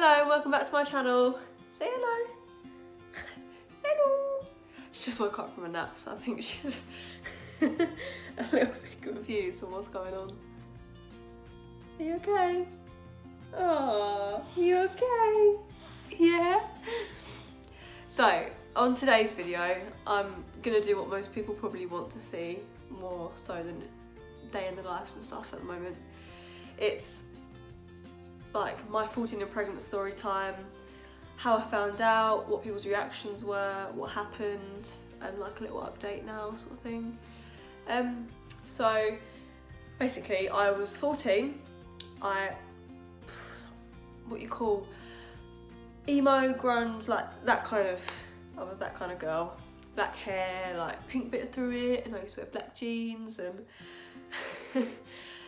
Hello, welcome back to my channel. Say hello. Hello. She just woke up from a nap, so I think she's a little bit confused on what's going on. Are you okay? Oh, you okay? Yeah. So, on today's video, I'm gonna do what most people probably want to see, more so than day in the lives and stuff at the moment. It's like my 14 and pregnant story time, how I found out, what people's reactions were, what happened, and like a little update now sort of thing. So basically I was 14, what you call emo, grunge, like that kind of, I was that kind of girl. Black hair, like pink bit through it, and I used to wear black jeans and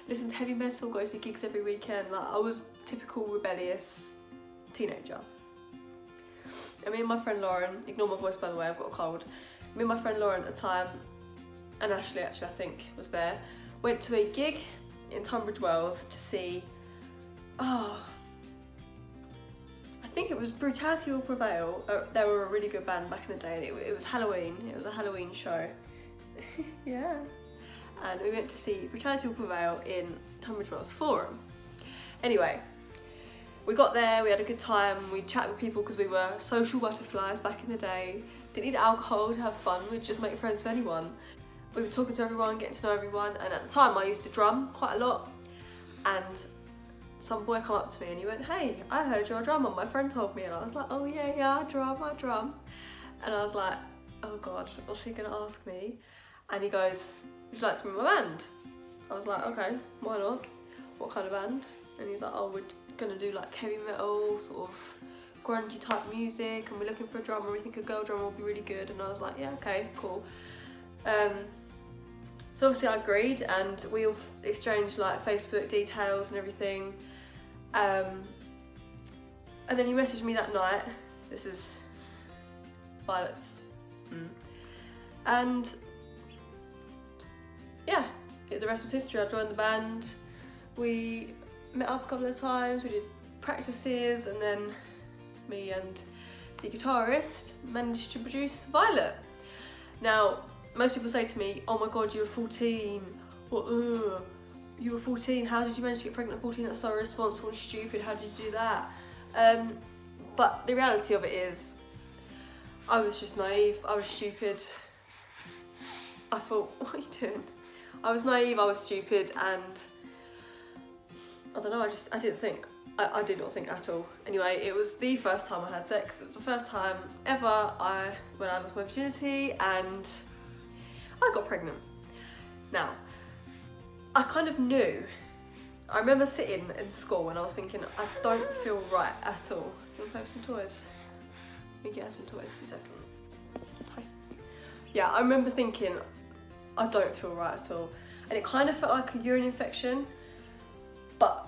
listen to heavy metal, go to gigs every weekend. Like I was typical rebellious teenager. And me and my friend Lauren, ignore my voice by the way, I've got a cold. Me and my friend Lauren at the time, and Ashley actually I think was there, went to a gig in Tunbridge Wells to see, I think it was Brutality Will Prevail. They were a really good band back in the day, and it was Halloween. It was a Halloween show. Yeah. And we went to see Brutality Will Prevail in Tunbridge Wells Forum. Anyway, we got there, we had a good time, we chatted with people because we were social butterflies back in the day. Didn't need alcohol to have fun, we'd just make friends with anyone. We were talking to everyone, getting to know everyone, and at the time I used to drum quite a lot, and some boy come up to me and he went, "Hey, I heard you're a drummer, my friend told me," and I was like, "Oh yeah, I drum. And I was like, oh god, what's he gonna ask me? And he goes, "Would you like to be in my band?" I was like, okay, why not? What kind of band? And he's like, "Oh, we're gonna do like heavy metal, sort of grungy type music, and we're looking for a drummer, we think a girl drummer will be really good." And I was like, yeah, okay, cool. So obviously I agreed, and we all exchanged like Facebook details and everything. And then he messaged me that night. This is Violet's. And yeah, the rest was history. I joined the band. We met up a couple of times, we did practices, and then me and the guitarist managed to produce Violet. Now, most people say to me, "Oh my god, you were 14, what, you were 14, how did you manage to get pregnant at 14? That's so irresponsible and stupid, how did you do that?" But the reality of it is, I was just naive, I was stupid. I thought, what are you doing? I was naive, I was stupid, and I don't know, I didn't think. I did not think at all. Anyway, it was the first time I had sex. It was the first time ever when I lost my virginity, and I got pregnant. Now, I kind of knew. I remember sitting in school and I was thinking, I don't feel right at all. You want to play with some toys? Let me get some toys, 2 seconds. Hi. Yeah, I remember thinking, I don't feel right at all. And it kind of felt like a urine infection. But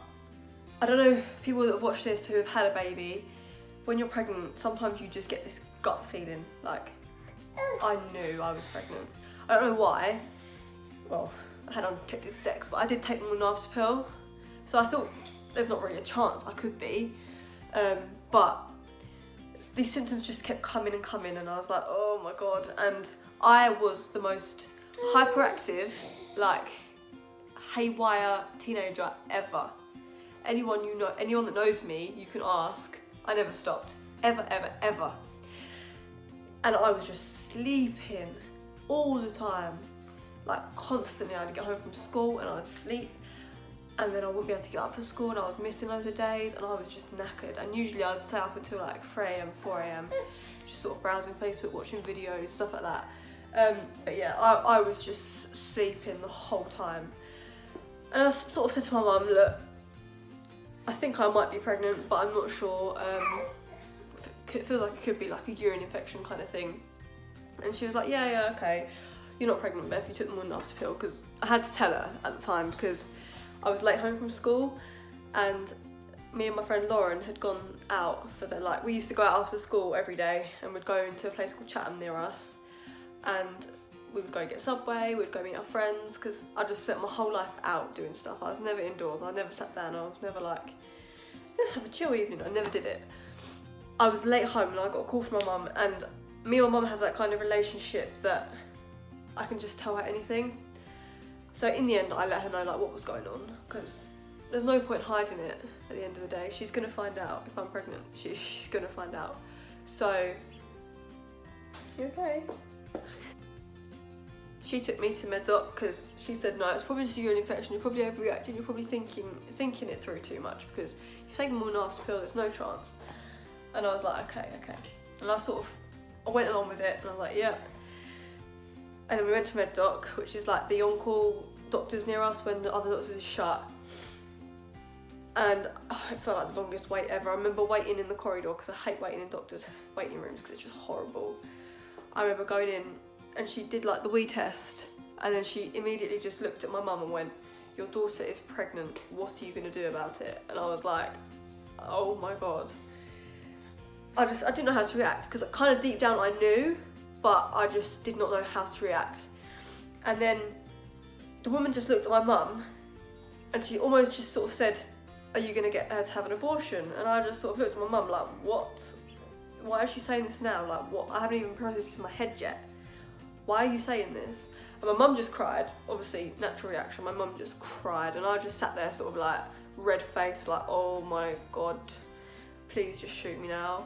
I don't know, people that have watched this who have had a baby, when you're pregnant, sometimes you just get this gut feeling, like, I knew I was pregnant. I don't know why. Well, I had unprotected sex, but I did take the morning after pill. So I thought there's not really a chance I could be. But these symptoms just kept coming and coming, and I was like, oh my god. And I was the most hyperactive, like, haywire teenager ever. Anyone you know, anyone that knows me, you can ask. I never stopped, ever, ever, ever. And I was just sleeping all the time, like constantly. I'd get home from school and I'd sleep, and then I wouldn't be able to get up for school, and I was missing loads of days, and I was just knackered. And usually I'd stay up until like 3 AM, 4 AM, just sort of browsing Facebook, watching videos, stuff like that. But yeah, I was just sleeping the whole time. And I sort of said to my mum, look, I think I might be pregnant, but I'm not sure. It feels like it could be like a urine infection kind of thing. And she was like, yeah, okay. You're not pregnant, Beth, you took the morning after pill. Because I had to tell her at the time, because I was late home from school, and me and my friend Lauren had gone out for the, like, we used to go out after school every day, and we'd go into a place called Chatham near us, and we would go get Subway, we'd go meet our friends, because I just spent my whole life out doing stuff. I was never indoors, I never sat down, I was never like let's have a chill evening. I never did it. I was late home and I got a call from my mum, and me and my mum have that kind of relationship that I can just tell her anything. So in the end, I let her know like what was going on, because there's no point hiding it at the end of the day. She's gonna find out if I'm pregnant. She's gonna find out. So, you okay? She took me to med doc because she said, no, it's probably just a urine infection. You're probably overreacting. You're probably thinking it through too much, because you've taken more than half a pill. There's no chance. And I was like, okay. And I went along with it, and I was like, yeah. And then we went to med doc, which is like the on-call doctors near us when the other doctors is shut. And it felt like the longest wait ever. I remember waiting in the corridor, because I hate waiting in doctors' waiting rooms because it's just horrible. I remember going in and she did like the wee test, and then she immediately just looked at my mum and went, your daughter is pregnant, what are you going to do about it? And I was like, oh my God. I didn't know how to react, because kind of deep down I knew, but I just did not know how to react. And then the woman just looked at my mum and she almost just sort of said, are you going to get her to have an abortion? And I just sort of looked at my mum like, what? Why is she saying this now? Like, what? I haven't even processed this in my head yet. Why are you saying this? And my mum just cried. Obviously, natural reaction. My mum just cried, and I just sat there sort of like red faced, like, oh my God, please just shoot me now.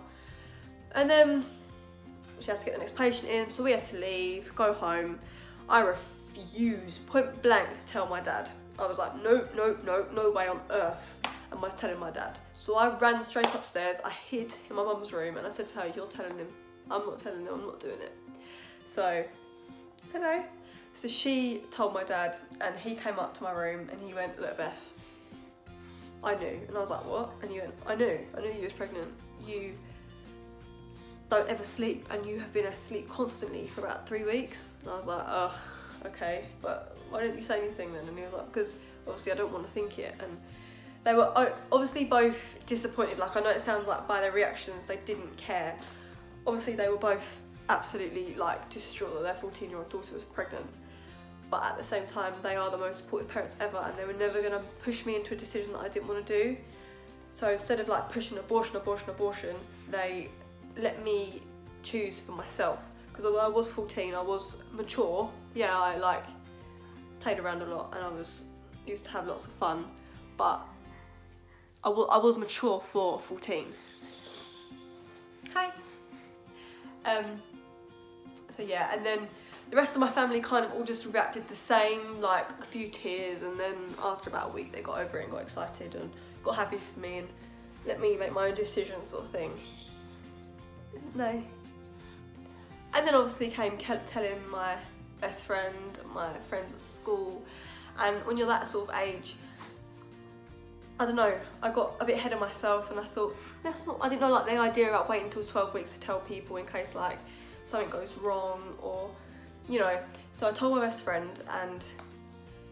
And then she had to get the next patient in, so we had to leave, go home. I refused, point blank, to tell my dad. I was like, no way on earth am I telling my dad. So I ran straight upstairs, I hid in my mum's room, and I said to her, you're telling him. I'm not telling him, I'm not doing it. So, hello. So she told my dad, and he came up to my room and he went, look, Beth, I knew. And I was like, what? And he went, I knew you was pregnant. You don't ever sleep, and you have been asleep constantly for about 3 weeks. And I was like, oh, okay, but why didn't you say anything then? And he was like, because obviously I don't want to think it. And they were obviously both disappointed. Like, I know it sounds like by their reactions they didn't care. Obviously they were both absolutely like distraught that their 14-year-old daughter was pregnant. But at the same time, they are the most supportive parents ever, and they were never going to push me into a decision that I didn't want to do. So instead of like pushing abortion, they let me choose for myself. Because although I was 14, I was mature. Yeah, I like played around a lot, and I used to have lots of fun, but I was mature for 14. Hi. So yeah, and then the rest of my family kind of all just reacted the same, like a few tears, and then after about a week they got over it and got excited and got happy for me and let me make my own decisions, sort of thing. No. And then obviously came telling my best friend, my friends at school, and when you're that sort of age, I don't know, I got a bit ahead of myself and I thought, I didn't know like the idea about waiting until 12 weeks to tell people in case like something goes wrong, or, you know. So I told my best friend, and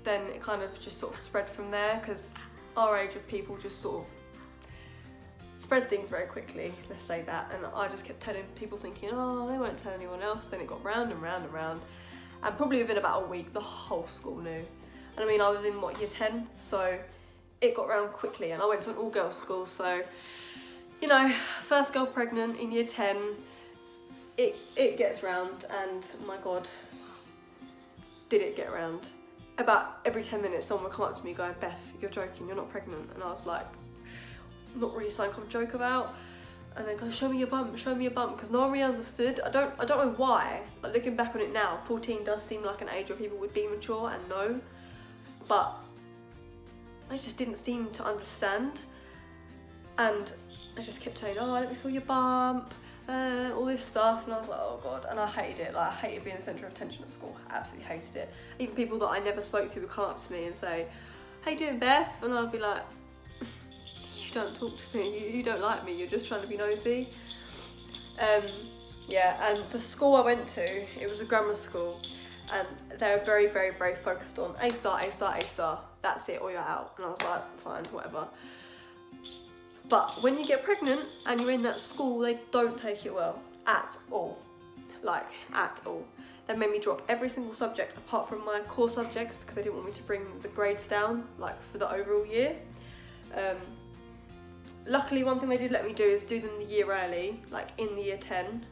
then it kind of just sort of spread from there, because our age of people just sort of spread things very quickly, let's say that. And I just kept telling people, thinking, oh, they won't tell anyone else. Then it got round and round and round, and probably within about a week the whole school knew. And I mean, I was in what, year 10, so it got round quickly, and I went to an all-girls school, so, you know, first girl pregnant in year 10, it gets round, and my God, did it get round. About every 10 minutes someone would come up to me going, Beth, you're joking, you're not pregnant. And I was like, not really something I'm joke about. And then go, show me your bump, because no one really understood. I don't know why. Like, looking back on it now, 14 does seem like an age where people would be mature and know, but I just didn't seem to understand. And I just kept saying, oh, let me feel your bump, all this stuff, and I was like, oh God. And I hated it. Like, I hated being the centre of attention at school. I absolutely hated it. Even people that I never spoke to would come up to me and say, how you doing, Beth? And I'd be like, you don't talk to me, you don't like me, you're just trying to be nosy. Yeah, and the school I went to, it was a grammar school, and they were very, very, very focused on A star, A star, A star, that's it, or you're out. And I was like, fine, whatever. But when you get pregnant and you're in that school, they don't take it well at all. Like, at all. They made me drop every single subject apart from my core subjects, because they didn't want me to bring the grades down, like, for the overall year. luckily one thing they did let me do is do them the year early, like in the year 10,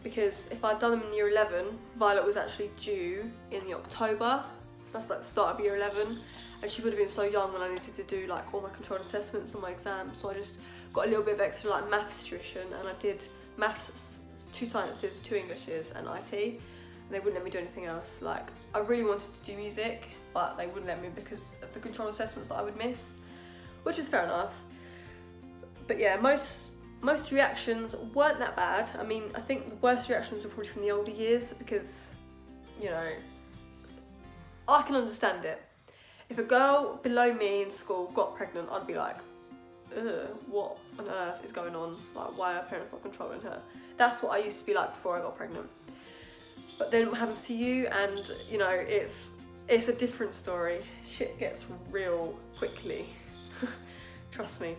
because if I'd done them in year 11, Violet was actually due in the October, so that's like the start of year 11, and she would have been so young when I needed to do like all my controlled assessments and my exams, so I just got a little bit of extra like maths tuition, and I did maths, 2 sciences, 2 Englishes and IT, and they wouldn't let me do anything else. Like, I really wanted to do music, but they wouldn't let me because of the controlled assessments that I would miss, which is fair enough. But yeah, most reactions weren't that bad. I mean, I think the worst reactions were probably from the older years, because, you know, I can understand it. If a girl below me in school got pregnant, I'd be like, ugh, what on earth is going on? Like, why are parents not controlling her? That's what I used to be like before I got pregnant. But then what happens to you, and you know, it's a different story. Shit gets real quickly. Trust me.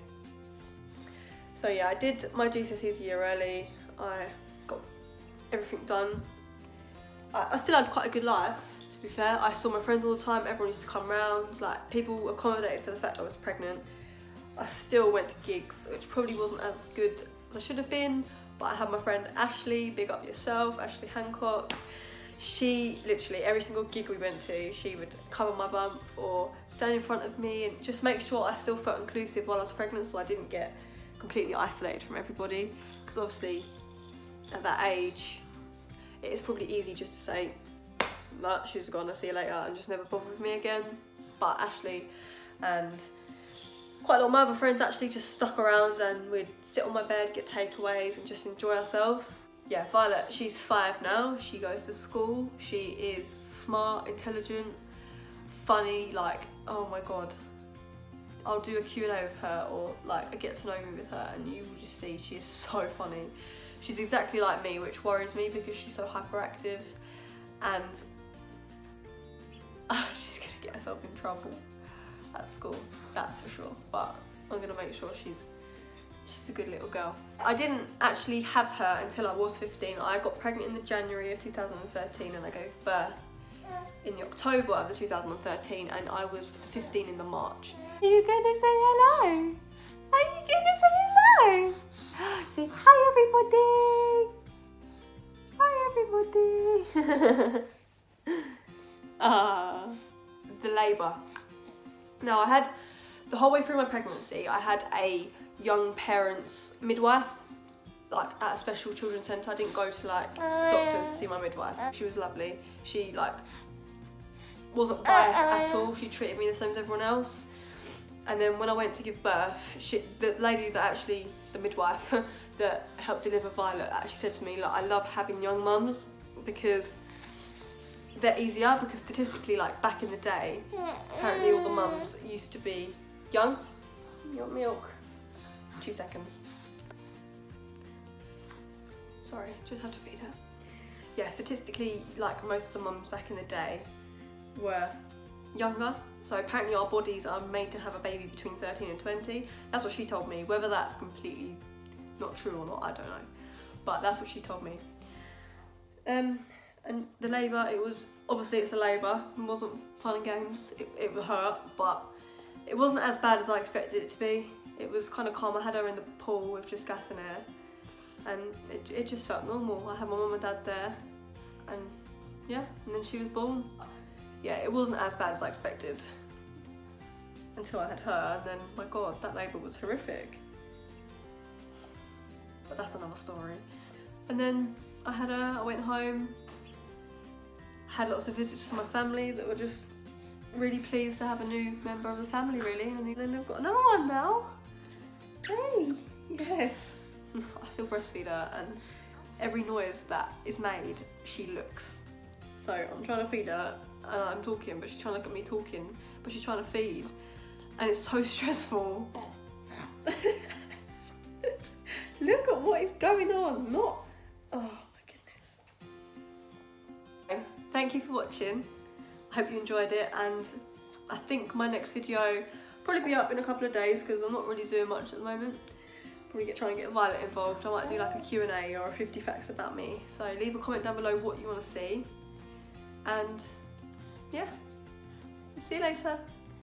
So yeah, I did my GCSEs a year early. I got everything done. I still had quite a good life, to be fair. I saw my friends all the time, everyone used to come round, like people accommodated for the fact I was pregnant. I still went to gigs, which probably wasn't as good as I should have been, but I had my friend Ashley, big up yourself, Ashley Hancock. She literally, every single gig we went to, she would cover my bump or stand in front of me and just make sure I still felt inclusive while I was pregnant, so I didn't get completely isolated from everybody, because obviously at that age it is probably easy just to say, no, she's gone, I'll see you later, and just never bother with me again. But Ashley and quite a lot of my other friends actually just stuck around, and we'd sit on my bed, get takeaways and just enjoy ourselves. Yeah, Violet, she's 5 now, she goes to school, she is smart, intelligent, funny, like, oh my god. I'll do a Q&A with her, or like a get to know me with her, and you will just see she is so funny. She's exactly like me, which worries me because she's so hyperactive, and she's gonna get herself in trouble at school, that's for sure. But I'm gonna make sure she's a good little girl. I didn't actually have her until I was 15. I got pregnant in the January of 2013, and I gave birth in the October of the 2013, and I was 15 in the March. Are you gonna say hello? Are you gonna say hello? Say hi everybody! Hi everybody! The labour. Now, I had, the whole way through my pregnancy, I had a young parents midwife, like at a special children's centre. I didn't go to like doctors to see my midwife. She was lovely. She like wasn't biased at all. She treated me the same as everyone else. And then when I went to give birth, the lady that actually, the midwife that helped deliver Violet, actually said to me, like, I love having young mums because they're easier, because statistically, like back in the day, apparently all the mums used to be young. You want milk? 2 seconds. Sorry, just had to feed her. Yeah, statistically, like most of the mums back in the day were younger. So apparently our bodies are made to have a baby between 13 and 20. That's what she told me. Whether that's completely not true or not, I don't know. But that's what she told me. And the labour, it was, obviously it's a labour. It wasn't fun and games. It hurt, but it wasn't as bad as I expected it to be. It was kind of calm. I had her in the pool with just gas and air. And it just felt normal. I had my mum and dad there. And yeah, and then she was born. Yeah, it wasn't as bad as I expected until I had her, and then, my god, that labour was horrific. But that's another story. And then I had her, I went home, had lots of visits from my family that were just really pleased to have a new member of the family, really. And then I've got another one now. Hey, yes. I still breastfeed her, and every noise that is made, she looks. So I'm trying to feed her, and I'm talking, but she's trying to look at me talking, but she's trying to feed, and it's so stressful. Look at what is going on, not, oh my goodness. Thank you for watching. I hope you enjoyed it, and I think my next video will probably be up in a couple of days because I'm not really doing much at the moment. Probably try and get Violet involved. I might do like a Q&A or a 50 facts about me. So leave a comment down below what you want to see. And yeah, see you later.